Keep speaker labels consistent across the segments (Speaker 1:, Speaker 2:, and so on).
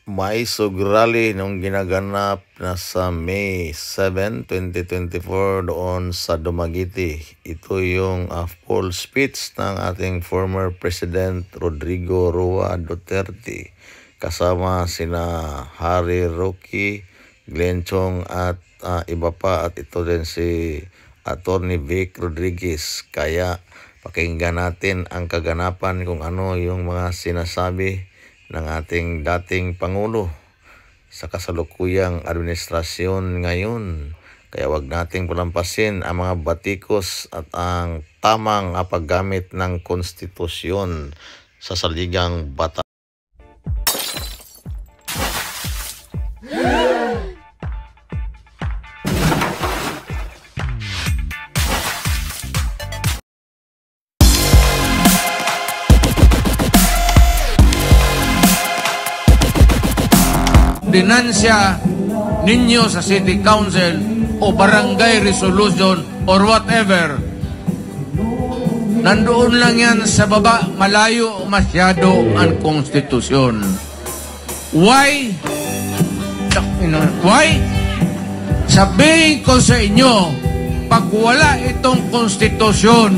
Speaker 1: May rally nung ginaganap na sa May 7, 2024 doon sa Dumaguete. Ito yung full speech ng ating former President Rodrigo Roa Duterte kasama sina Harry Roque, Glenn Chong at iba pa, at ito din si Attorney Vic Rodriguez. Kaya pakinggan natin ang kaganapan kung ano yung mga sinasabi ng ating dating Pangulo sa kasalukuyang administrasyon ngayon. Kaya wag nating palampasin ang mga batikos at ang tamang paggamit ng konstitusyon sa saligang batas.
Speaker 2: Dinansya ninyo sa City Council o Barangay Resolution or whatever, nandoon lang yan sa baba, malayo masyado ang konstitusyon. Why? Why? Sabihin ko sa inyo, pag wala itong konstitusyon,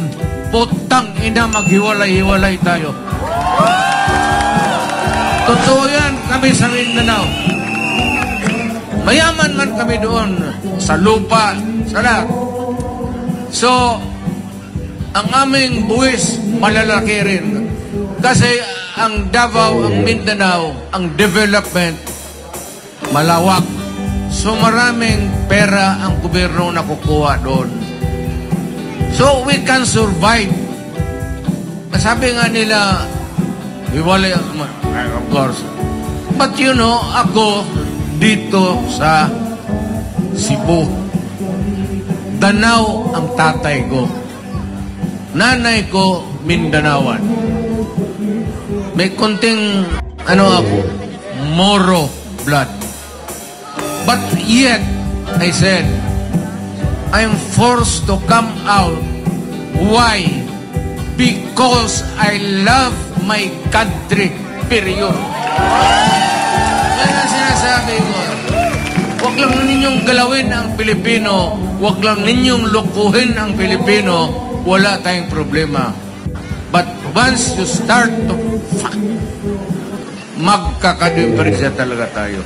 Speaker 2: putang ina, maghiwalay-hiwalay tayo. Totoo yan, kami sa Mindanao. Mayaman man kami doon sa lupa, sa lahat. So, ang aming buwis malalaki rin. Kasi ang Davao, ang Mindanao, ang development malawak. So, maraming pera ang gobyerno nakukuha doon. So, we can survive. Sabi nga nila, hiwalay, of course. But you know, ako dito sa Cebu, Danau ang tatay ko. Nanay ko, Mindanaoan. May konting, ako, Moro blood. But yet, I said, I'm forced to come out. Why? Because I love my country. Period. Kaya sinasabi ko, huwag lang ninyong galawin ang Pilipino, huwag lang ninyong lukuhin ang Pilipino, wala tayong problema. But once you start to magkakadimperensya talaga tayo.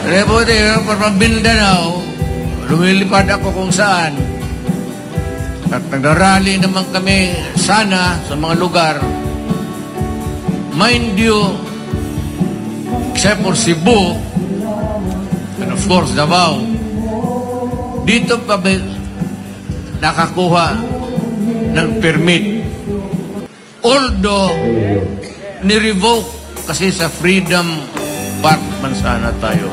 Speaker 2: Repote, para Mindanao, lumilipad ako kung saan. At nag-rally naman kami sana sa mga lugar. Mind you, except for Cebu, and of course Davao, dito pa nakakuha ng permit. Although, ni-revoke kasi sa Freedom Park man sana tayo.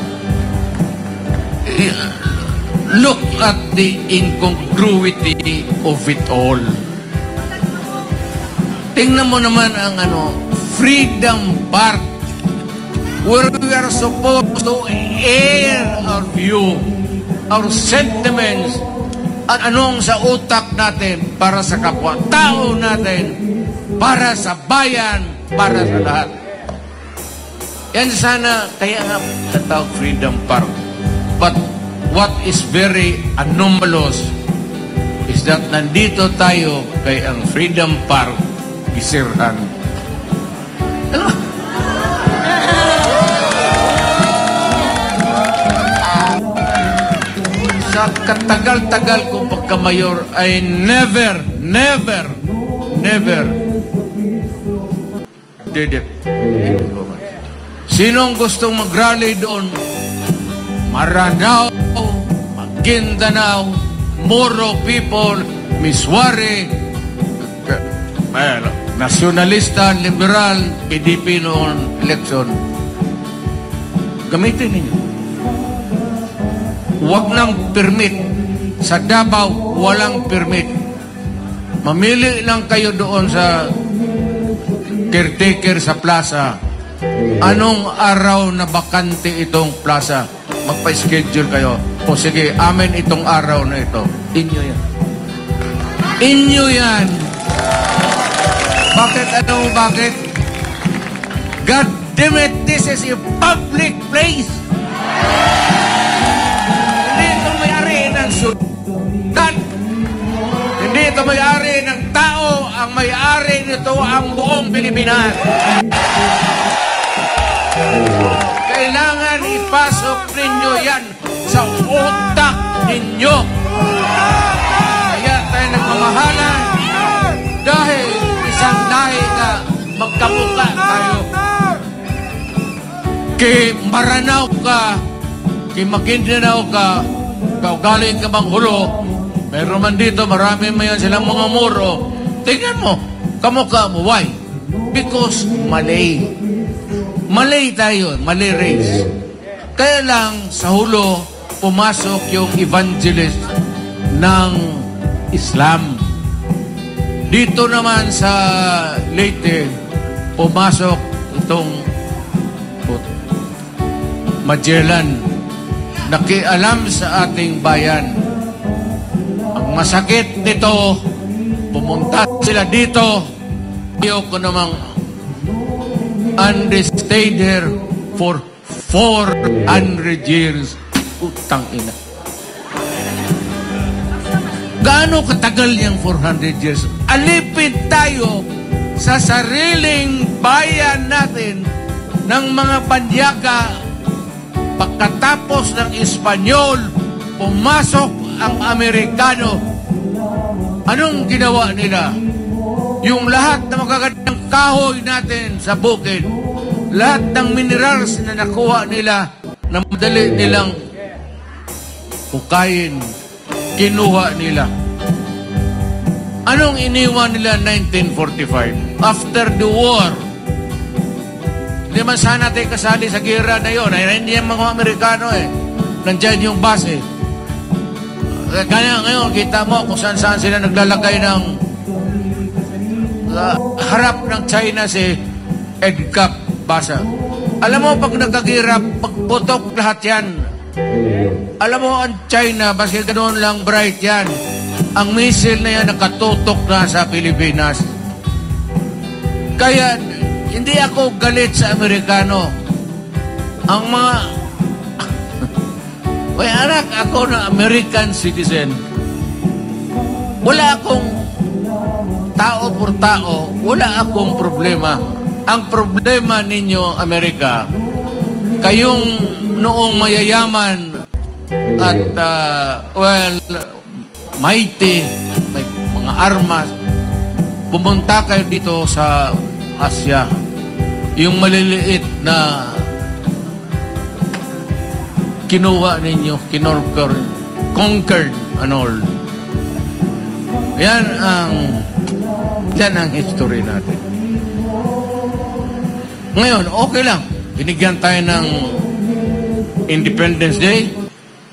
Speaker 2: Look at the incongruity of it all. Tingnan mo naman ang Freedom Park, where we are supposed to air our view, our sentiments, at anong sa utak natin para sa kapwa-tao natin, para sa bayan, para sa lahat. Yan sana, kaya nga natawag Freedom Park. But what is very anomalous is that nandito tayo kay ang Freedom Park isirhan. Sa katagal-tagal kong pagkamayor ay never did it. Sinong gustong mag-rally doon? Maranao, Maguindanao, Moro people, Miswari, nasyonalista, liberal, PDP noon election. Gamitin ninyo. Huwag nang permit. Sa Davao, walang permit. Mamili lang kayo doon sa caretaker sa plaza. Anong araw na bakante itong plaza? Magpa-schedule kayo. O sige, amin itong araw na ito. Inyo yan. Inyo yan. Bakit? Ano? Bakit? God damn it, this is a public place. Hindi ito may-ari ng sudan. Hindi ito may-ari ng tao. Ang may-ari nito ang buong Pilipinas. Kailangan ipasok ninyo yan sa utak ninyo. Kaya tayo nagmamahalan dahil isang lahi na magkamukha tayo. Kay Maranao ka, kay Maguindanao ka, galing ka bang hulo, meron man dito, marami man yan silang mga muro. Tingnan mo, kamukha mo. Why? Because Malay. Malay tayo, Malay race. Kaya lang, sa hulo, pumasok yung evangelist ng Islam. Dito naman sa Leyte, pumasok itong Magellan, nakialam sa ating bayan. Ang masakit nito, pumunta sila dito, ayoko namang and they stayed here for 400 years. Utang ina. Gaano katagal yung 400 years? Alipid tayo sa sariling bayan natin ng mga Pandyaka. Pagkatapos ng Espanyol, pumasok ang Amerikano. Anong ginawa nila? Yung lahat ng magagandang kahoy natin sa bukid, lahat ng minerals na nakuha nila, na madali nilang hukayin, kinuha nila. Anong iniwan nila 1945? After the war, hindi man sana tayo kasali sa gera na yun. Ay, hindi yung mga Amerikano eh. Nandyan yung base. Kaya ngayon, kita mo kung saan-saan sila naglalagay ng harap ng China si EDCAP basa. Alam mo, pag nagkagirap, pagputok lahat yan. Alam mo, ang China, basta ganoon lang bright yan. Ang missile na yan nakatutok na sa Pilipinas. Kaya, hindi ako galit sa Amerikano. Ang mga... May anak ako na American citizen. Wala akong tao por tao. Wala akong problema. Ang problema ninyo, Amerika, kayong noong mayayaman at, mighty, may mga armas, pumunta kayo dito sa Asya. Yung maliliit na kinuha ninyo, conquered and all. Yan ang history natin. Ngayon, okay lang. Binigyan tayo ng Independence Day.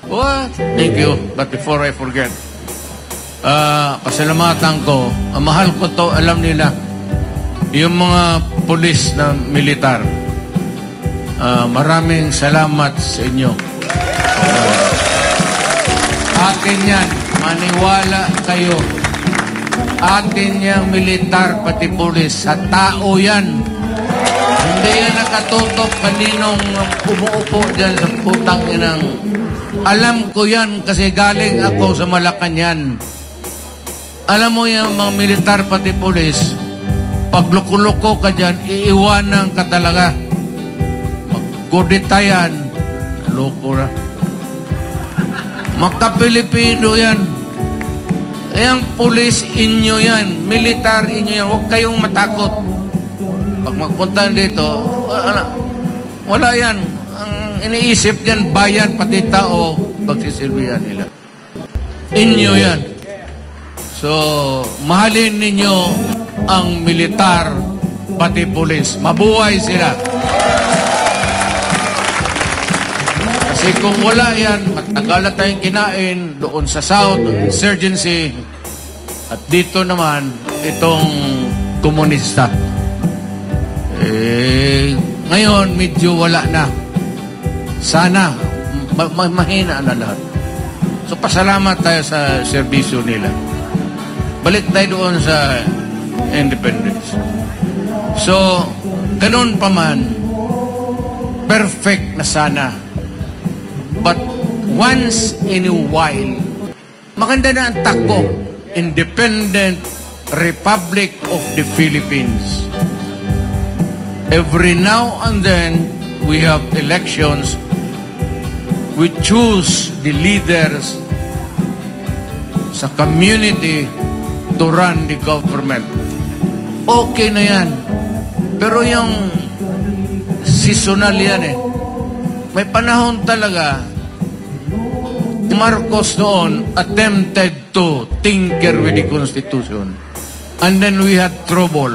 Speaker 2: What? Thank you. But before I forget, pasalamatan ko, mahal ko to, alam nila, yung mga pulis na militar, maraming salamat sa inyo. Atin yan, maniwala kayo. Atin yung militar, pati pulis, sa tao yan. Hindi yan nakatutok kaninong umuupo dyan sa putang inang. Alam ko yan kasi galing ako sa Malacanang. Alam mo yung mga militar pati pulis, pag loko-loko ka dyan, iiwanan ka talaga. Magkudita yan, loko na. Magka-Pilipino yan. Yang pulis inyo yan, militar inyo yan, huwag kayong matakot. Pag magpunta dito, wala yan. Ang iniisip yan, bayan, pati tao, pagsisilbihan nila. Inyo yan. So, mahalin ninyo ang militar, pati pulis. Mabuhay sila. Kasi kung wala yan, matagal na tayong kinain doon sa South, insurgency, at dito naman, itong komunista. Ngayon, medyo wala na. Sana, mahina na lahat. So, pasalamat tayo sa serbisyo nila. Balik tayo doon sa independence. So, ganun pa man, perfect na sana. But once in a while, maganda na ang takbo, Independent Republic of the Philippines. Every now and then, we have elections. We choose the leaders sa community to run the government. Okay na yan. Pero yung seasonal yan eh. May panahon talaga, Marcos noon attempted to tinker with the Constitution. And then we had trouble.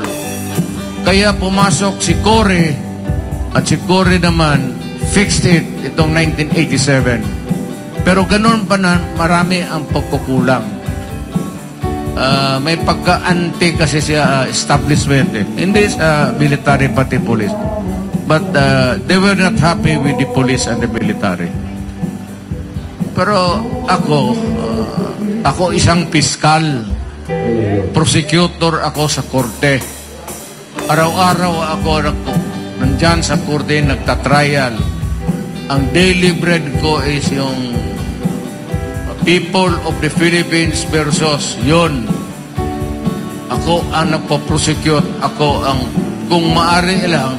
Speaker 2: Kaya pumasok si Cory, at si Cory naman fixed it itong 1987. Pero ganun pa na marami ang pagkukulang. May pagka-anti kasi sa establishment eh. Hindi sa military pati police. But they were not happy with the police and the military. Pero ako isang piskal, prosecutor ako sa korte. Araw-araw ako nandyan sa korte, nagtatrial. Ang daily bread ko is yung people of the Philippines versus yun. Ako ang nagpo-prosecute. Ako ang, kung maaari lang,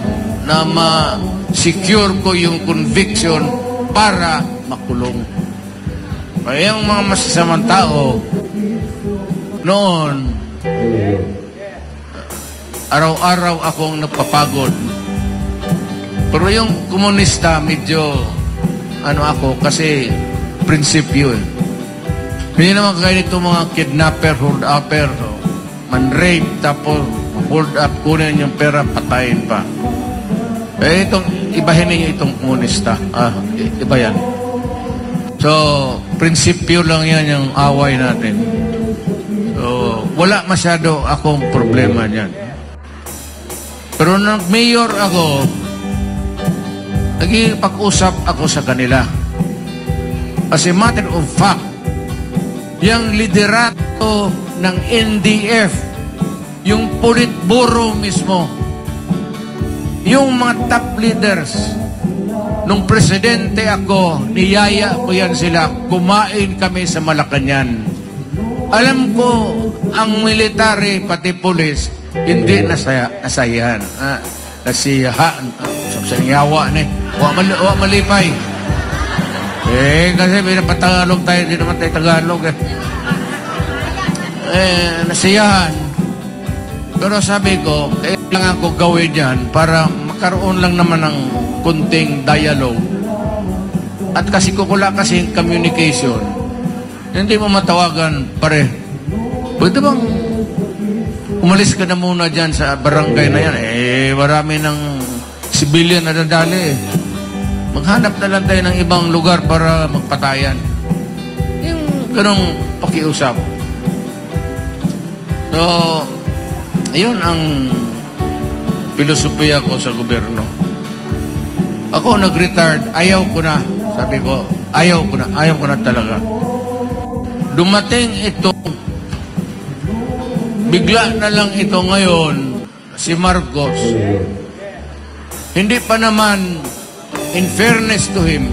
Speaker 2: na ma-secure ko yung conviction para makulong. Kaya yung mga masasamang tao, noon, araw-araw akong nagpapagod. Pero yung komunista, medyo, ako, kasi prinsipyo eh. Hindi naman kaya nito mga kidnapper, hold-upper, man-rape, tapos hold up, kunin yung pera, patayin pa. Ibahin niyo itong komunista. Iba yan. So, prinsipyo lang yan yung away natin. So, wala masyado akong problema niyan. Pero nang mayor ako, nagipag-usap ako sa kanila. As a matter of fact, yung liderato ng NDF, yung politburo mismo, yung mga top leaders, nung presidente ako, niyaya ko yan sila, kumain kami sa Malacañang. Alam ko, ang military, pati police, hindi nasayahan. Nasiyahan. Sa yawa na eh. Wa malipay. Kasi pinapatagalog tayo, hindi naman tayo Tagalog eh. Nasiyahan. Pero sabi ko, kailangan ko gawin yan para makaroon lang naman ng kunting dialogue. At kasi kukula kasi communication, hindi mo matawagan pare. Pwede bang umalis ka na muna dyan sa barangay na yan? Marami ng civilian na dadali eh. Maghanap na lang tayo ng ibang lugar para magpatayan. Yung ganong pakiusap. So, ayun ang filosofiya ko sa gobyerno. Ako nag-retired, ayaw ko na. Sabi ko, ayaw ko na talaga. Dumating ito, bigla na lang ito ngayon, si Marcos. Hindi pa naman, in fairness to him,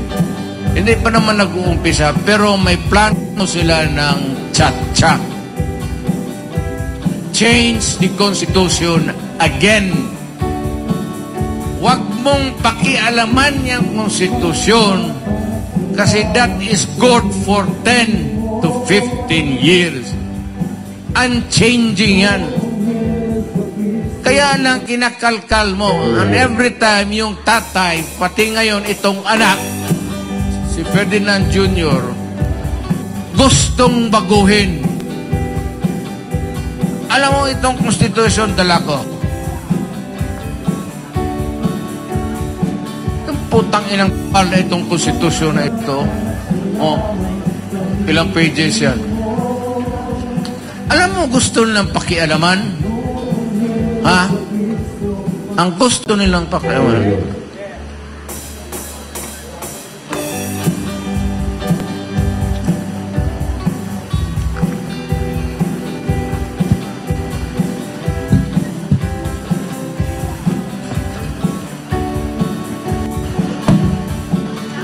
Speaker 2: hindi pa naman nag-uumpisa, pero may plano sila ng chat-chat. Change the Constitution again. Huwag mong pakialaman yung Constitution kasi that is good for 10 to 15 years. Unchanging yan. Kaya lang kinakalkal mo. And every time yung tatay, pati ngayon itong anak, si Ferdinand Jr., gustong baguhin. Alam mo itong Constitution dala ko. Itong putang inang pala itong Constitution na ito. Ilang pages yan. Alam mo gusto nilang pakialaman? Ha? Ang gusto nilang pakialaman.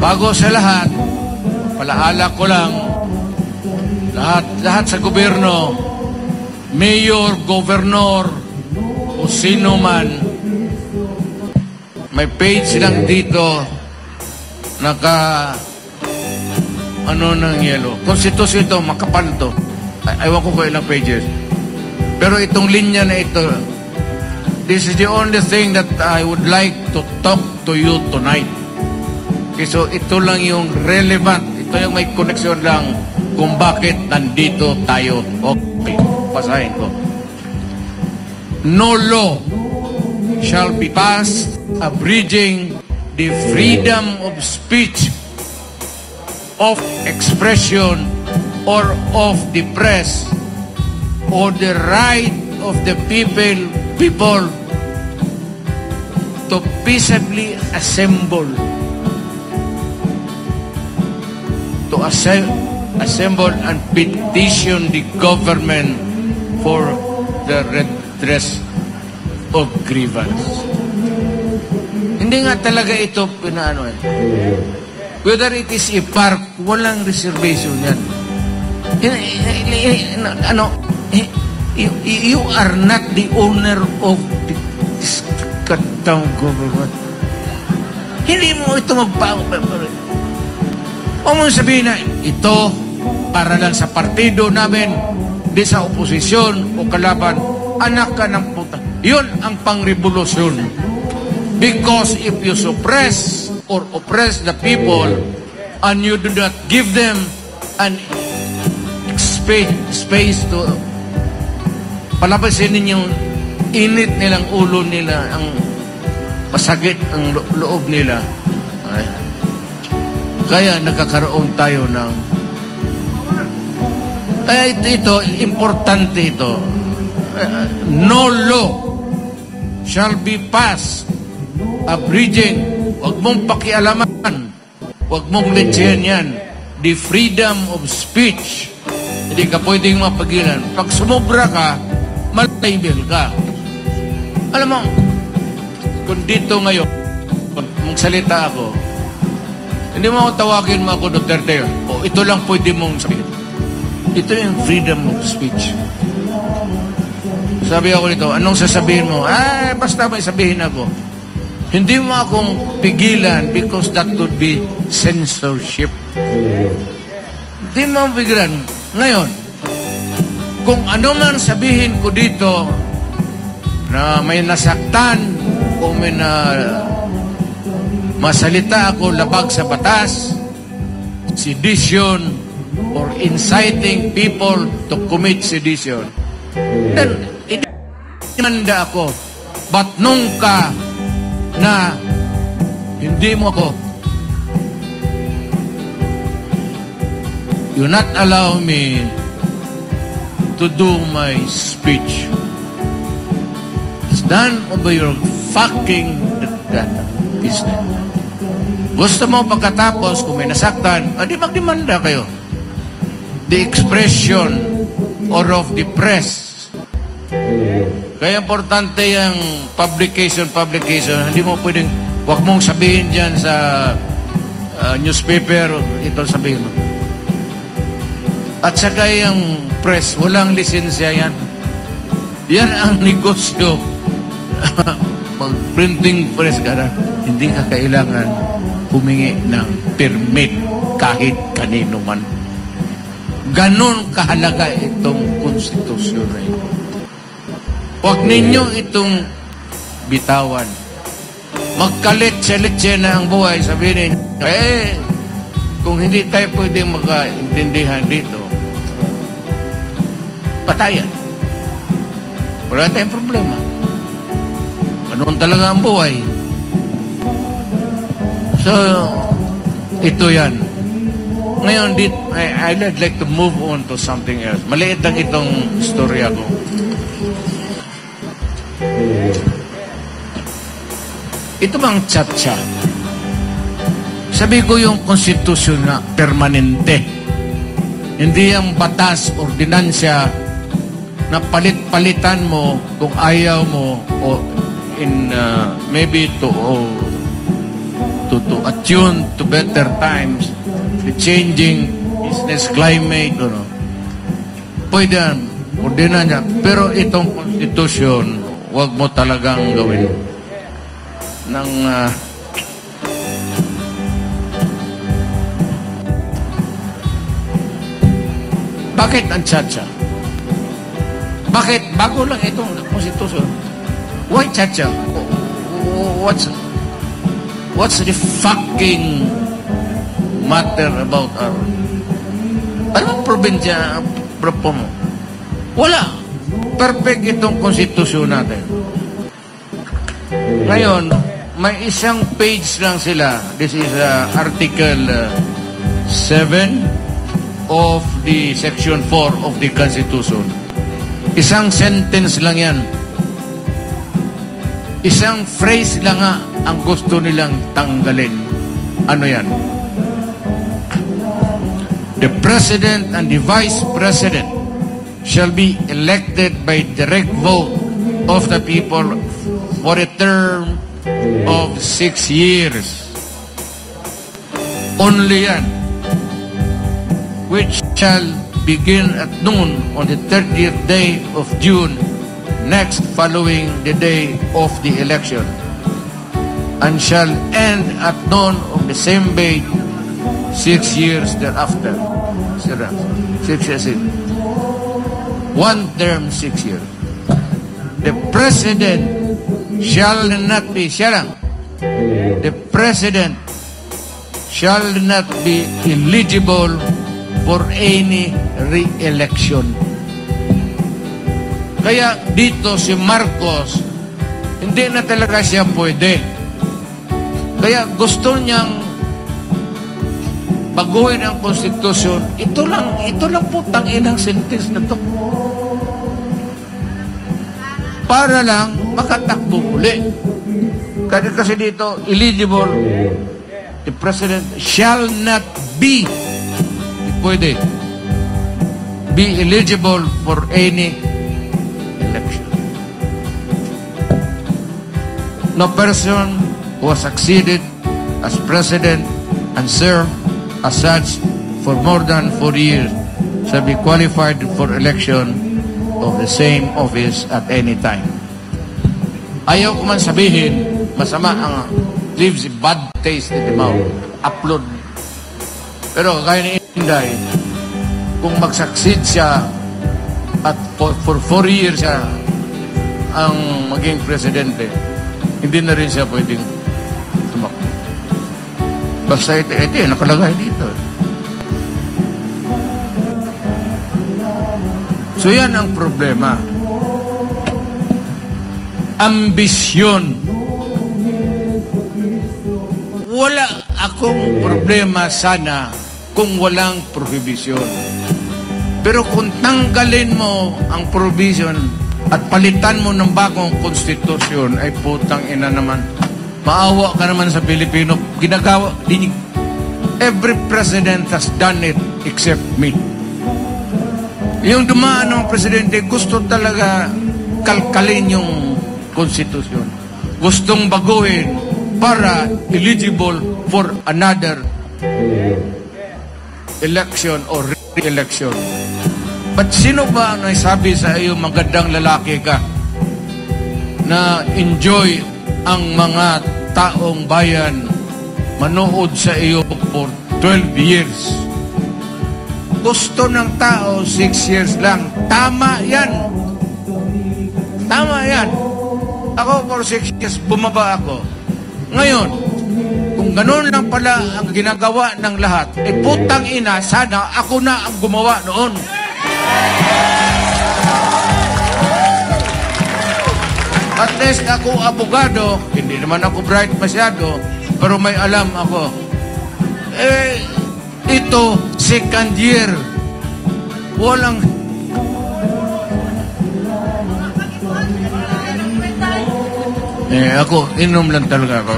Speaker 2: bago sa lahat, palaala ko lang, lahat sa gobyerno, mayor, governor, o sino man, may page lang dito, ng yellow. Konstitusyon ito, makapal to. Ewan ko kung ilang pages. Pero itong linya na ito, this is the only thing that I would like to talk to you tonight. Okay, so ito lang yung relevant. Ito yung may connection lang kung bakit nandito tayo. Okay, pasahin ko. No law shall be passed abridging the freedom of speech, of expression, or of the press, or the right of the people to peaceably assemble, assemble and petition the government for the redress of grievance. Hindi nga talaga ito pinaano eh. Whether it is a park, walang reservation yan. You are not the owner of this katang government. Hindi mo ito o mo sabihin na ito para lang sa partido namin, di sa oposisyon o kalaban, anak ka ng puta. Yun ang pangrevolusyon. Because if you suppress or oppress the people and you do not give them an space to palabasin ninyong init nilang ulo nila, ang pasagit ang loob nila. Ay. Kaya nagkakaroon tayo ng ito, importante ito. No law shall be passed abridging, wag mong pakialaman, wag mong lechehan yan, the freedom of speech. Hindi ka pwedeng mapagilan. Pag sumobra ka, malibel ka. Alam mo, kung dito ngayon, kung magsalita ako, hindi mo ako tawagin mo ako Duterte. O ito lang pwede mong sabihin. Ito yung freedom of speech. Sabi ako nito, anong sasabihin mo? Basta may sabihin ako. Hindi mo akong pigilan because that would be censorship. Hindi mo pigilan. Ngayon, kung ano man sabihin ko dito na may nasaktan o may masalita ako labag sa batas, sedition, or inciting people to commit sedition, then inanda ako. But nung ka na hindi mo ako, you not allow me to do my speech. It's done over your fucking business. Gusto mo pagkatapos kung may nasaktan, di magdemanda kayo. The expression or of the press. Kaya importante yung publication. Hindi mo pwedeng, wag mong sabihin dyan sa newspaper, ito sabihin mo. At saka yung press, walang lisensya yan. Yan ang negosyo. Mag-printing press ka na, hindi ka kailangan humingi ng permit kahit kanino man. Ganon kahalaga itong konstitusyon na ito. Huwag ninyo itong bitawan. Magkalit-litse na ang buhay, sabihin ninyo, kung hindi tayo pwedeng makaintindihan dito, patayan. Wala tayong problema. Anoon talaga ang buhay. So, ito yan. Ngayon, I'd like to move on to something else. Maliit lang itong storya ko. Ito bang tsa-tsa? Sabi ko yung konstitusyon na permanente. Hindi ang batas, ordinansya na palit-palitan mo kung ayaw mo o in maybe to attune to better times, the changing business climate, pwede yan, ordina niya. Pero itong constitution, wag mo talagang gawin ng bakit ang chacha? Bakit? Bago lang itong constitution. Why chacha? What's the fucking matter about our... Anong probinsya propo mo? Wala. Perfect itong konstitusyon natin. Ngayon, may isang page lang sila. This is Article 7 of the Section 4 of the Constitution. Isang sentence lang yan. Isang phrase lang nga ang gusto nilang tanggalin. Ano yan? The President and the Vice President shall be elected by direct vote of the people for a term of 6 years. Only yan. Which shall begin at noon on the 30th day of June next following the day of the election, and shall end at noon of the same day 6 years thereafter. 6 years. One term, 6 years. The President shall not be, the President shall not be eligible for any re-election. Kaya dito si Marcos, hindi na talaga siya pwede. Kaya gusto niyang baguhin ang konstitusyon. Ito lang po tanginang sentence na to. Para lang makatakbo uli. Kasi dito, eligible, the President shall not be, pwede, be eligible for any election. No person who has succeeded as President and served as such for more than 4 years shall be qualified for election of the same office at any time. Ayaw ko man sabihin, masama ang leaves a bad taste in the mouth. Upload. Pero kaya ni Inday, kung mag-succeed siya at for 4 years siya ang maging presidente, hindi na rin siya pwedeng tumakbo. Basta ito nakalagay dito. So yan ang problema. Ambisyon. Wala akong problema sana kung walang prohibition. Pero kung tanggalin mo ang prohibition at palitan mo ng bagong konstitusyon, ay putang ina naman. Maawa ka naman sa Pilipino. Ginagawa, every president has done it except me. Yung dumaan ng presidente, gusto talaga kalkalin yung konstitusyon. Gustong baguhin para eligible for another election or re-election. But sino ba ang nagsabi sa iyo magandang lalaki ka na enjoy ang mga taong bayan manood sa iyo for 12 years? Gusto ng tao 6 years lang. Tama yan. Tama yan. Ako for 6 years, bumaba ako. Ngayon, kung ganun lang pala ang ginagawa ng lahat, putang ina, sana ako na ang gumawa noon. At least ako abogado, hindi naman ako bright masyado, pero may alam ako. Ito, second year. Walang... ako, inom lang talaga ako.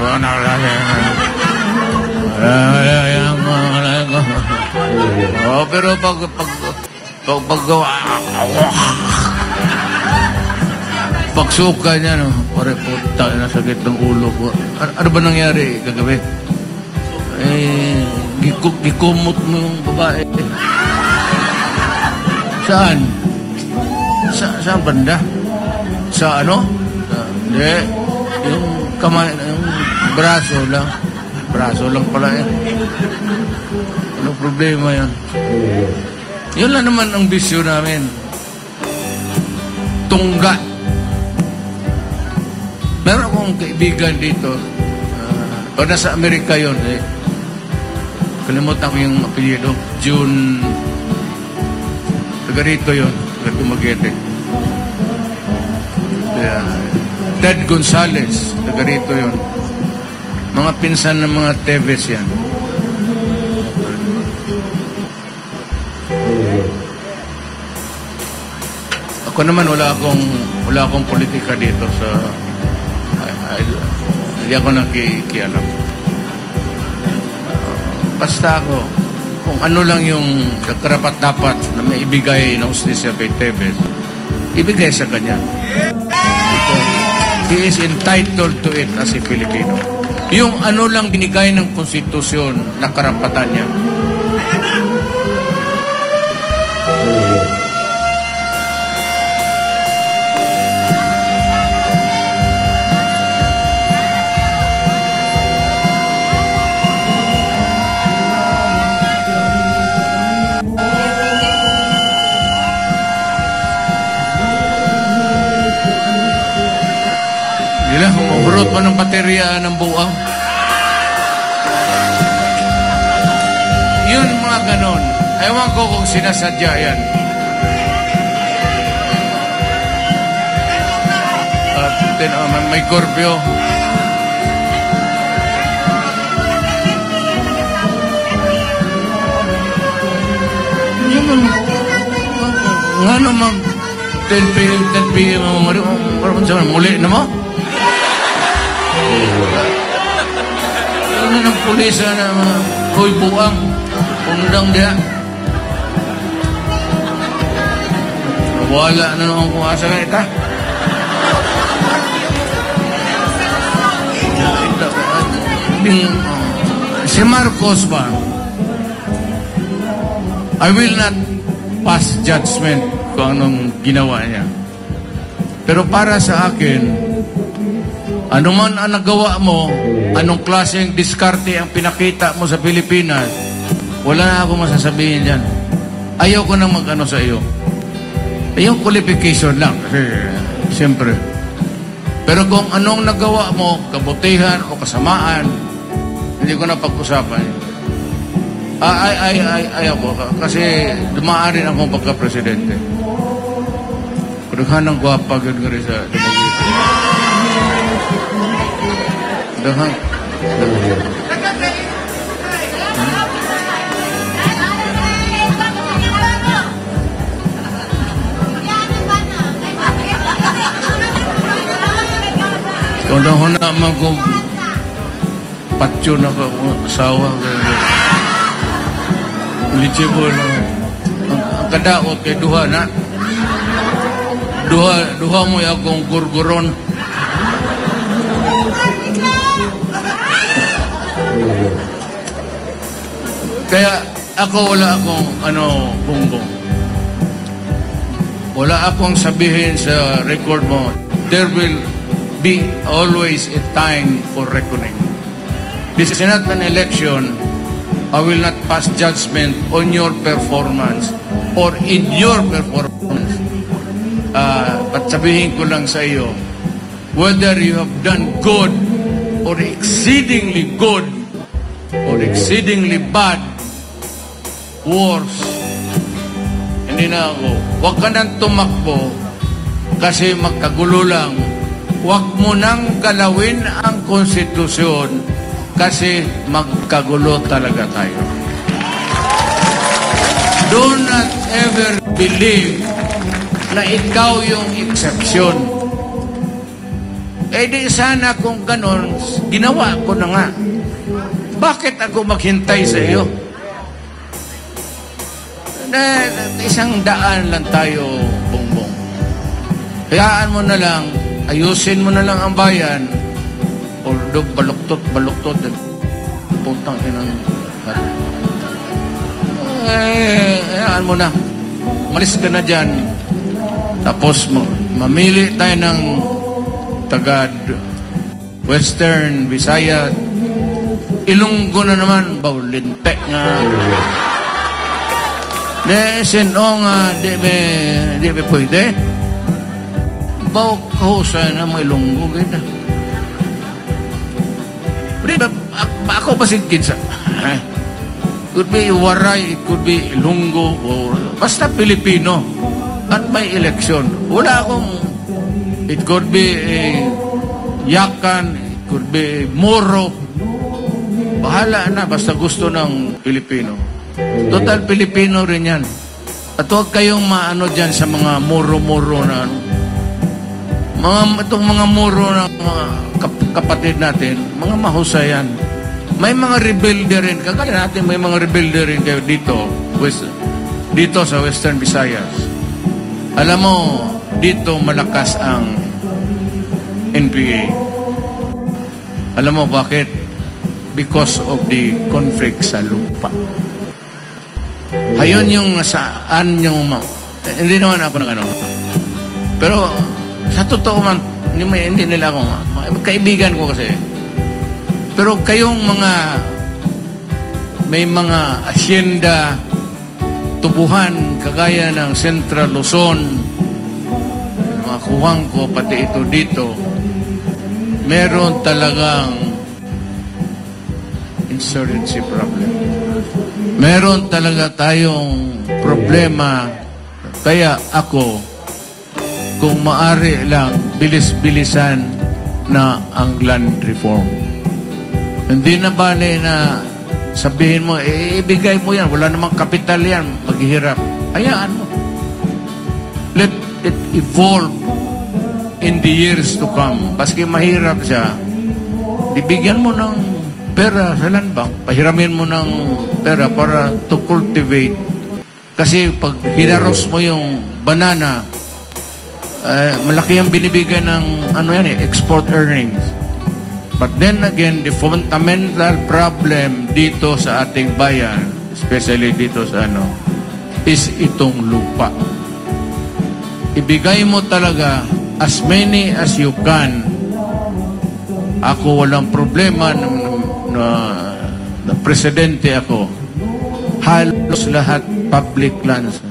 Speaker 2: Pero pag pagsuka niya, pare puta, nasakit ng ulo ko. Ano ba nangyari kagabi? gikumot mo yung babae. Saan? Saan banda? Sa ano? Hindi. Yung kamay, yung braso lang. Braso lang pala yan. Anong problema yan? Yun lang naman ang bisyo namin. Tungga. Meron akong kaibigan dito. O nasa Amerika yun eh. Kalimutan ko yung apelyido. June. Taga rito yun. Taga Dumaguete. Ted Gonzales. Taga rito yun. Mga pinsan ng mga Teves yan. Ako naman wala akong politika dito sa hindi ako nakikialam. Basta ako kung ano lang yung karapat-dapat na may ibigay ng justisya kay Teves, ibigay sa kanya. He is entitled to it as a Filipino. Yung ano lang binigay ng konstitusyon na karapatan niya. Burot pa ng baterya ng buwang. Yun mga ganon. Ewan ko kung sinasadya yan. May Scorpio. Nga naman 10 p.m. muli na mo? Ano ng pulisa na mga koy buang pundang dia wala na naman kung asa na ita si Marcos ba I will not pass judgment kung anong ginawa niya, pero para sa akin ano man ang nagawa mo, anong klaseng diskarte ang pinakita mo sa Pilipinas, wala na ako masasabihin dyan. Ayaw ko nang mag-ano sa iyo. Yung qualification lang, kasi siyempre. Pero kung anong nagawa mo, kabutihan o kasamaan, hindi ko na pag-usapan. Ayaw ko, kasi dumaan rin akong pagka-presidente. Pagkahanang gwapa, gano'n sa Dumaguete. Dahang. Kung dahon naman kung patyo na ka asawa. Lichibol. Ang kadaot kay duha na. Duha mo yung akong gurguron. Kaya ako wala akong bongbong. Wala akong sabihin sa record mo, there will be always a time for reckoning. This is not an election. I will not pass judgment on your performance or in your performance. But sabihin ko lang sa iyo, whether you have done good or exceedingly good or exceedingly bad, worse, hindi na ako. Huwag ka nang tumakbo kasi magkagulo lang. Huwag mo nang galawin ang konstitusyon kasi magkagulo talaga tayo. Do not ever believe na ikaw yung exception. Eh di sana kung ganon, ginawa ko na nga. Bakit ako maghintay sa iyo? Isang daan lang tayo, bongbong. Hayaan mo na lang, ayusin mo na lang ang bayan, although baluktot. putang inang. Hayaan mo na. Malis ka na dyan. Tapos mamili tayo ng tagad Western, Visaya, Ilonggo na naman, Baulinte nga. Sino nga, di ba pwede? Baw kahusay na mga Ilonggo, ganda. Pero ako ba sigkid sa... It could be Waray, it could be Ilonggo, or basta Pilipino. At may eleksyon. Wala akong... It could be Yakan, it could be Moro. Bahala na, basta gusto ng Pilipino. Total Pilipino rin yan. At huwag kayong maano dyan sa mga muro-muro na itong mga muro na mga kapatid natin, mga mahusayan. May mga rebelde rin. Kagaya natin, may mga rebelde rin kayo dito sa Western Visayas. Alam mo, dito malakas ang NPA. Alam mo bakit? Because of the conflict sa lupa. Ayun yung saan yung... Hindi naman ako ng ano. Pero sa totoo man, hindi nila ako. Kaibigan ko kasi. Pero kayong may mga asyenda, tubuhan, kagaya ng Central Luzon, mga kuwang ko, pati ito dito, meron talagang insurgency problem. Meron talaga tayong problema. Kaya ako, kung maari lang, bilis-bilisan na ang land reform. Hindi na bale na sabihin mo, ibigay mo yan. Wala namang kapital yan. Maghihirap. Hayaan mo. Let it evolve in the years to come. Baski mahirap siya, ibigyan mo ng pera sa land bank, pahiramin mo ng pera para to cultivate. Kasi pag hinaros mo yung banana, malaki ang binibigay ng export earnings. But then again, the fundamental problem dito sa ating bayan, especially dito sa is itong lupa. Ibigay mo talaga as many as you can. Ako walang problema na presidente ako. Halos lahat public lands.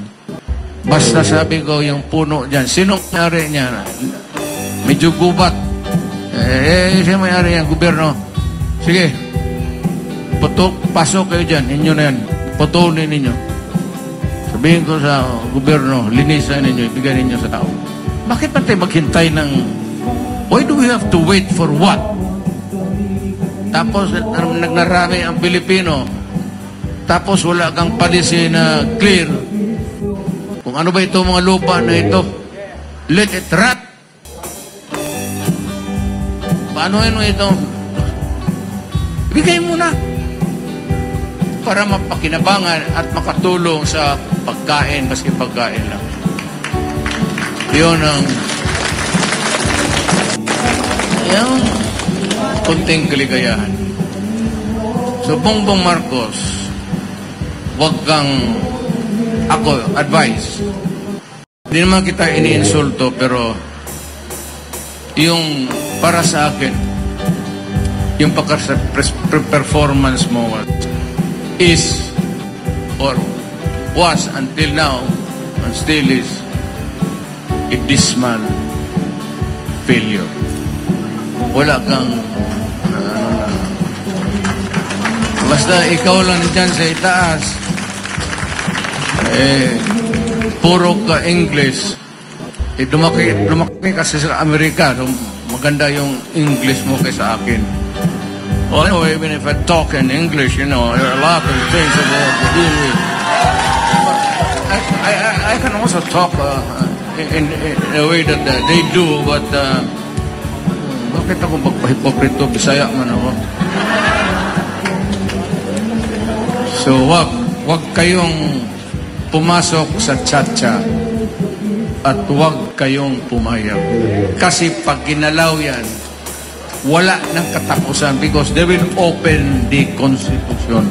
Speaker 2: Basta sabi ko, yung puno dyan, sinong may-ari niya? Medyo gubat. Siya may-ari yan, gobyerno. Sige, pasok kayo dyan, inyo na yan. Putulin ninyo. Sabihin ko sa gobyerno, linisan ninyo, ibigay ninyo sa tao. Bakit pa tayo maghintay ng... Why do we have to wait for what? Tapos nagnarami ang Pilipino. Tapos wala kang policy na clear. Kung ano ba ito mga lupa na ito, let it rot. Paano ito? Bigay mo na. Para mapakinabangan at makatulong sa pagkain, maski pagkain lang. Yun ang yung kunting kaligayahan. So, Bongbong Marcos, wag kang advice. Hindi naman kita iniinsulto, pero yung para sa akin, yung performance mo is or was until now and still is a dismal failure. Wala kang basta ikaw lang dyan sa itaas, puro ka English. Lumaki kasi sa Amerika, so maganda yung English mo kaysa akin. Well, anyway, even if I talk in English, there are a lot of things that we have to deal with. I can also talk in a way that they do, but bakit ako magpahipokrito? Bisaya man ako. So, wag kayong pumasok sa tsa-tsa at wag kayong pumayag. Kasi pag ginalaw yan, wala ng katapusan because they will open the Constitution.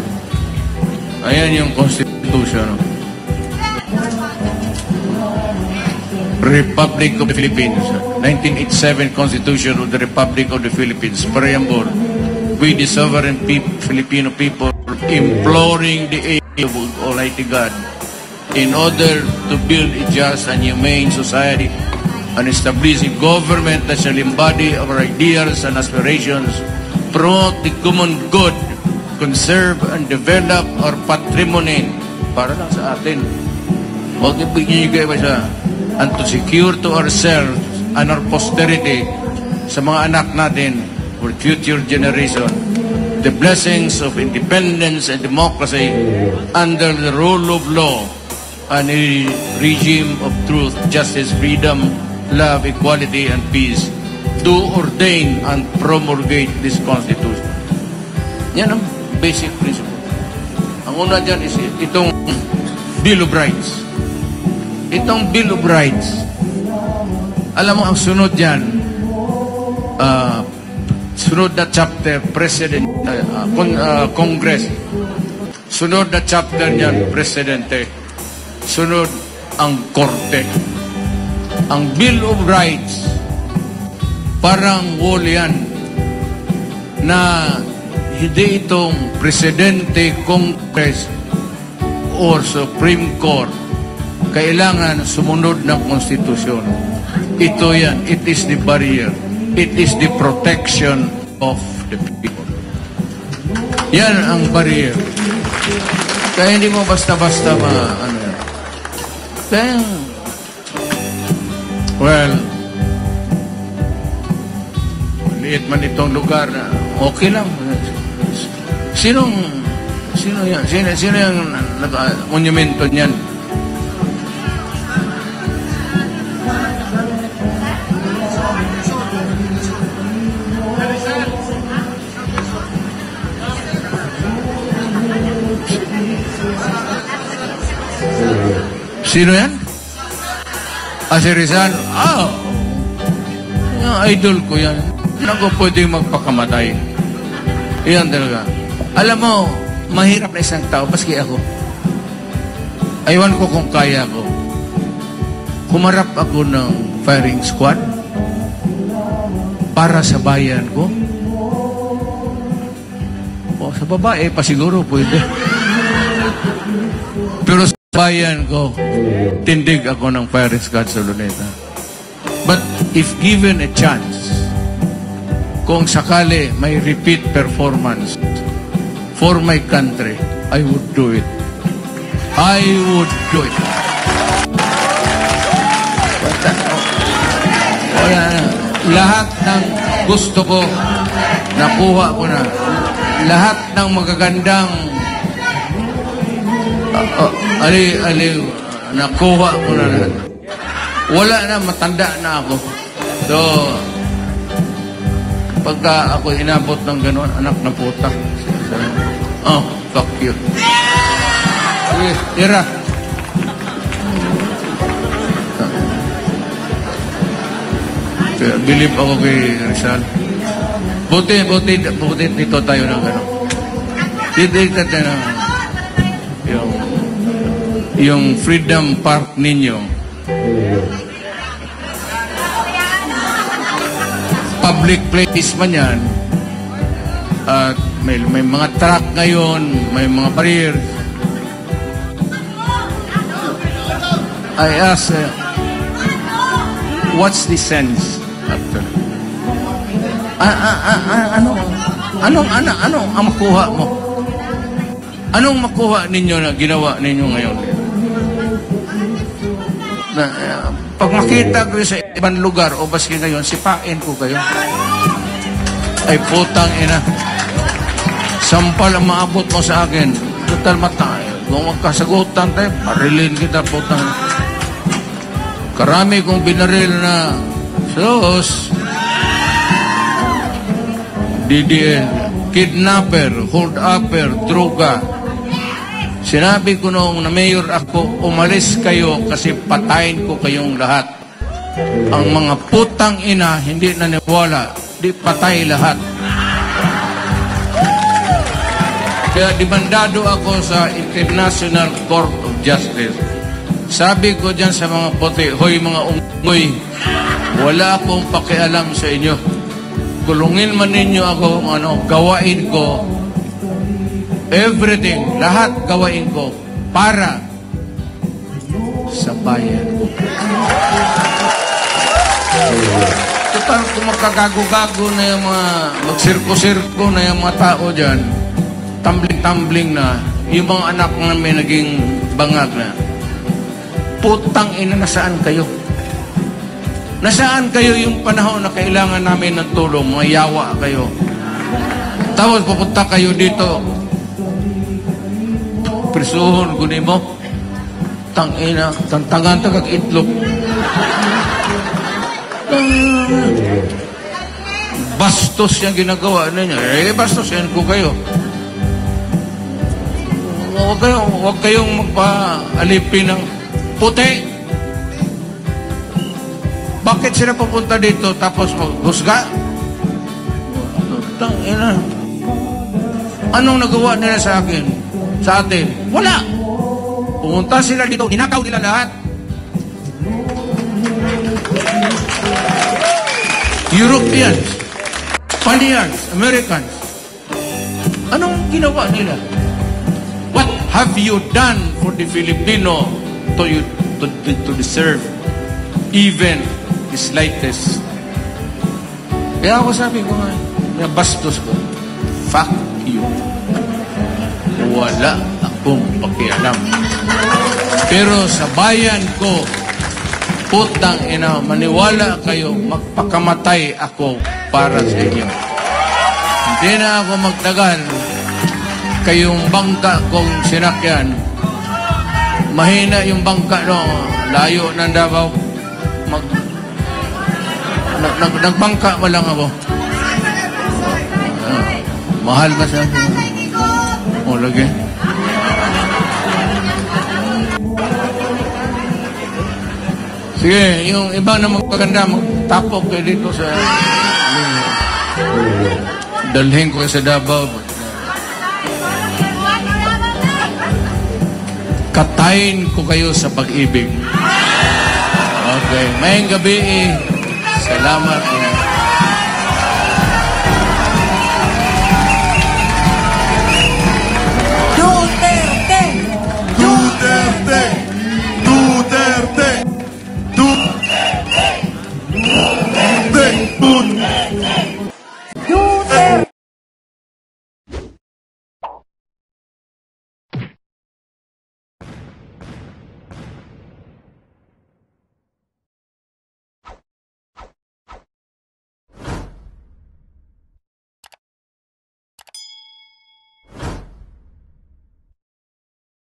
Speaker 2: Ayan yung Constitution. Republic of the Philippines, 1987 Constitution of the Republic of the Philippines, Preamble. We, the sovereign Filipino people, imploring the aid of Almighty God in order to build a just and humane society and establish a government that shall embody our ideals and aspirations, promote the common good, conserve and develop our patrimony para lang sa atin. Huwag ibigay ba siya? And to secure to ourselves and our posterity sa mga anak natin for future generation the blessings of independence and democracy under the rule of law and a regime of truth, justice, freedom, love, equality, and peace to ordain and promulgate this Constitution. Yan ang basic principle. Ang una dyan is itong Bill of Rights. Itong Bill of Rights, alam mo, ang sunod dyan, sunod na chapter, President, Congress. Sunod na chapter niyan, Presidente. Sunod ang Korte. Ang Bill of Rights, parang wall yan, na hindi itong Presidente, Congress, or Supreme Court kailangan sumunod ng Konstitusyon. Ito yan. It is the barrier. It is the protection of the people. Yan ang barrier. Kaya hindi mo basta-basta ano yan. Kaya, well, liit man itong lugar na okay lang. Sino yan? Sino yung monumento niyan? Sino yan? Si Rizal? Yung idol ko yan. Hindi ako pwedeng magpakamatay. Yan talaga. Alam mo, mahirap na isang tao, baski ako. Aywan ko kung kaya ko. Humarap ako ng firing squad para sa bayan ko. O, sa babae pa siguro pwede. Pero sa bayan ko, tindig ako ng firing squad sa Luneta. But if given a chance, kung sakali may repeat performance for my country, I would do it. I would do it. Lahat ng gusto ko, nakuha ko na. Lahat ng magagandang nakuha ko na lahat. Wala na, matanda na ako. So, pagka ako inabot ng gano'n, anak na puta. Oh, fuck you. Sige, tira. Believe ako kay Rizal. Buti dito tayo ng gano'n. Dito tayo ng yung Freedom Park ninyo. Public place man yan. At may mga truck ngayon, may mga barrier. I ask, what's the sense after? Anong ang makuha mo? Anong makuha ninyo na ginawa ninyo ngayon? Pag makita ko sa ibang lugar o baski ngayon, sipain ko kayo. Ay putang ina. Sampal ang maabot mo sa akin. Total matay. Kung magkasagutan tayo, parilin kita putang. Karami kong binaril na sos. DDL, kidnapper, hold-upper, droga. Sinabi ko noong na mayor ako, umalis kayo kasi patayin ko kayong lahat. Ang mga putang ina hindi naniwala di patay lahat. Kaya demandado ako sa International Court of Justice. Sabi ko dyan sa mga puti, hoy mga ungoy, wala akong pakialam sa inyo. Kulungin man ninyo ako, gawain ko, everything, lahat gawain ko para sa bayan. Total, kung magkagago-gago na yung mga, magsirko-sirko na yung mga tao dyan, tumbling-tumbling na, yung mga anak namin naging bangag na, putang ina, nasaan kayo? Nasaan kayo yung panahon na kailangan namin ng tulong? Mayawa kayo. Tapos pupunta kayo dito. Prisuhon, kunin mo. Tangina, tantangan tagag itlog. Bastos yung ginagawa ninyo. Bastos yan ko kayo. Huwag kayong magpa-alipin ng puti. Bakit sila pupunta dito tapos maghusga? Tangina. Anong nagawa nila sa akin? Sa atin? Wala. Pumunta sila dito, inakaw nila lahat. Europeans, Spaniards, Americans. Anong ginawa nila? What have you done for the Filipino to deserve even the slightest? Kaya ako sabi ko nga, bastos ko, fuck you. Wala akong pakialam. Pero sa bayan ko, putang ina, maniwala kayo, magpakamatay ako para sa inyo. Hindi na ako magtagal. Kayong bangka kong sinakyan, mahina yung bangka, no, layo ng Davao. Nagbangka mo lang ako. Mahal ba sa akin? O, lagi. Sige, yung iba na magpaganda, magtapok kayo dito sa... dalhin ko sa Davao. Katayin ko kayo sa pag-ibig. Okay, mayang gabi. Salamat.